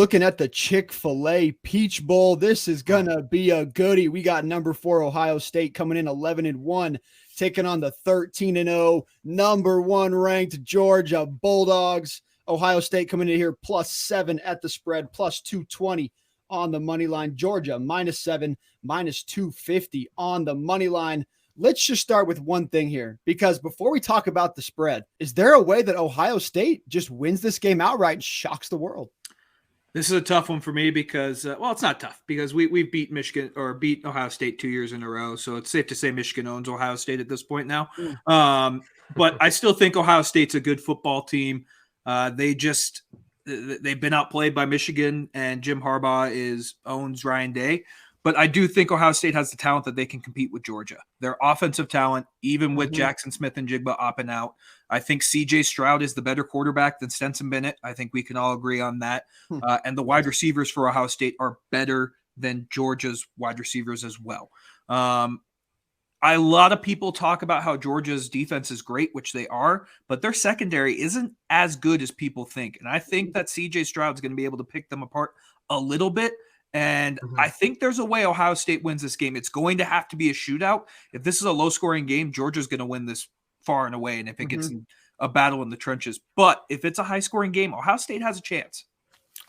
Looking at the Chick-fil-A Peach Bowl, this is going to be a goodie. We got number 4 Ohio State coming in 11-1, taking on the 13-0, number 1 ranked Georgia Bulldogs. Ohio State coming in here +7 at the spread, +220 on the money line. Georgia -7, -250 on the money line. Let's just start with one thing here, because before we talk about the spread, is there a way that Ohio State just wins this game outright and shocks the world? This is a tough one for me because, it's not tough because we've beat Michigan or beat Ohio State 2 years in a row. So it's safe to say Michigan owns Ohio State at this point now. But I still think Ohio State's a good football team. They've been outplayed by Michigan, and Jim Harbaugh owns Ryan Day. But I do think Ohio State has the talent that they can compete with Georgia. Their offensive talent, even with Jackson Smith and Jigba opting out. I think C.J. Stroud is the better quarterback than Stetson Bennett. I think we can all agree on that. And the wide receivers for Ohio State are better than Georgia's wide receivers as well. A lot of people talk about how Georgia's defense is great, which they are, but their secondary isn't as good as people think. And I think that C.J. Stroud's going to be able to pick them apart a little bit. And I think there's a way Ohio State wins this game. It's going to have to be a shootout. If this is a low-scoring game, Georgia's going to win this far and away, and if it gets in a battle in the trenches. But if it's a high-scoring game, Ohio State has a chance.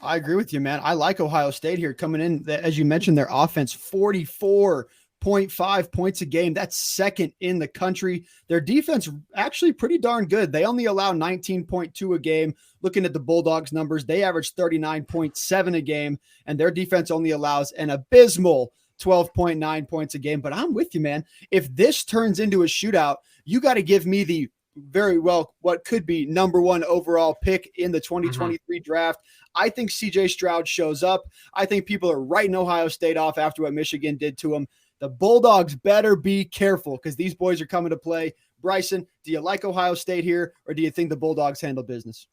I agree with you, man. I like Ohio State here coming in. As you mentioned, their offense, 44.5 points a game. That's second in the country. Their defense actually pretty darn good. They only allow 19.2 a game. Looking at the Bulldogs numbers, they average 39.7 a game, and their defense only allows an abysmal 12.9 points a game. But I'm with you, man. If this turns into a shootout, you got to give me the very well what could be number 1 overall pick in the 2023 draft. I think C.J. Stroud shows up. I think people are writing Ohio State off after what Michigan did to them. The Bulldogs better be careful because these boys are coming to play. Bryson, do you like Ohio State here, or do you think the Bulldogs handle business?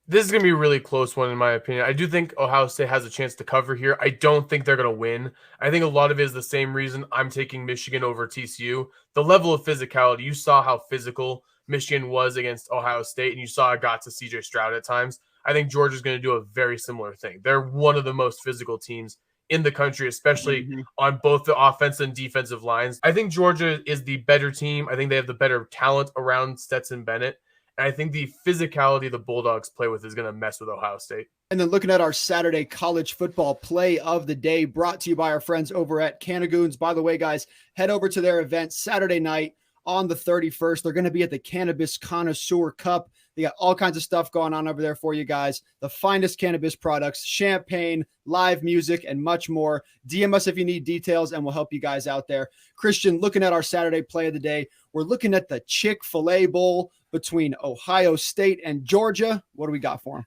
This is going to be a really close one, in my opinion. I do think Ohio State has a chance to cover here. I don't think they're going to win. I think a lot of it is the same reason I'm taking Michigan over TCU. The level of physicality, you saw how physical Michigan was against Ohio State, and you saw it got to C.J. Stroud at times. I think Georgia's going to do a very similar thing. They're one of the most physical teams in the country, especially on both the offensive and defensive lines. I think Georgia is the better team. I think they have the better talent around Stetson Bennett. And I think the physicality the Bulldogs play with is going to mess with Ohio State. And then looking at our Saturday college football play of the day, brought to you by our friends over at Canagoons. By the way, guys, head over to their event Saturday night on the 31st. They're going to be at the Cannabis Connoisseur Cup. They got all kinds of stuff going on over there for you guys. The finest cannabis products, champagne, live music, and much more. DM us if you need details, and we'll help you guys out there. Christian, looking at our Saturday play of the day, we're looking at the Chick-fil-A Bowl between Ohio State and Georgia. What do we got for them?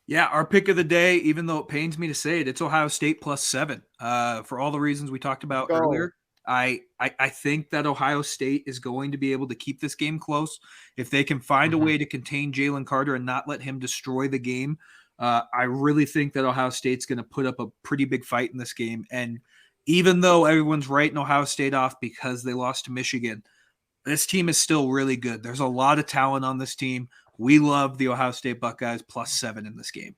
Yeah, our pick of the day, even though it pains me to say it, it's Ohio State +7. For all the reasons we talked about earlier. I think that Ohio State is going to be able to keep this game close. If they can find a way to contain Jalen Carter and not let him destroy the game, I really think that Ohio State's going to put up a pretty big fight in this game. And even though everyone's writing Ohio State off because they lost to Michigan, this team is still really good. There's a lot of talent on this team. We love the Ohio State Buckeyes +7 in this game.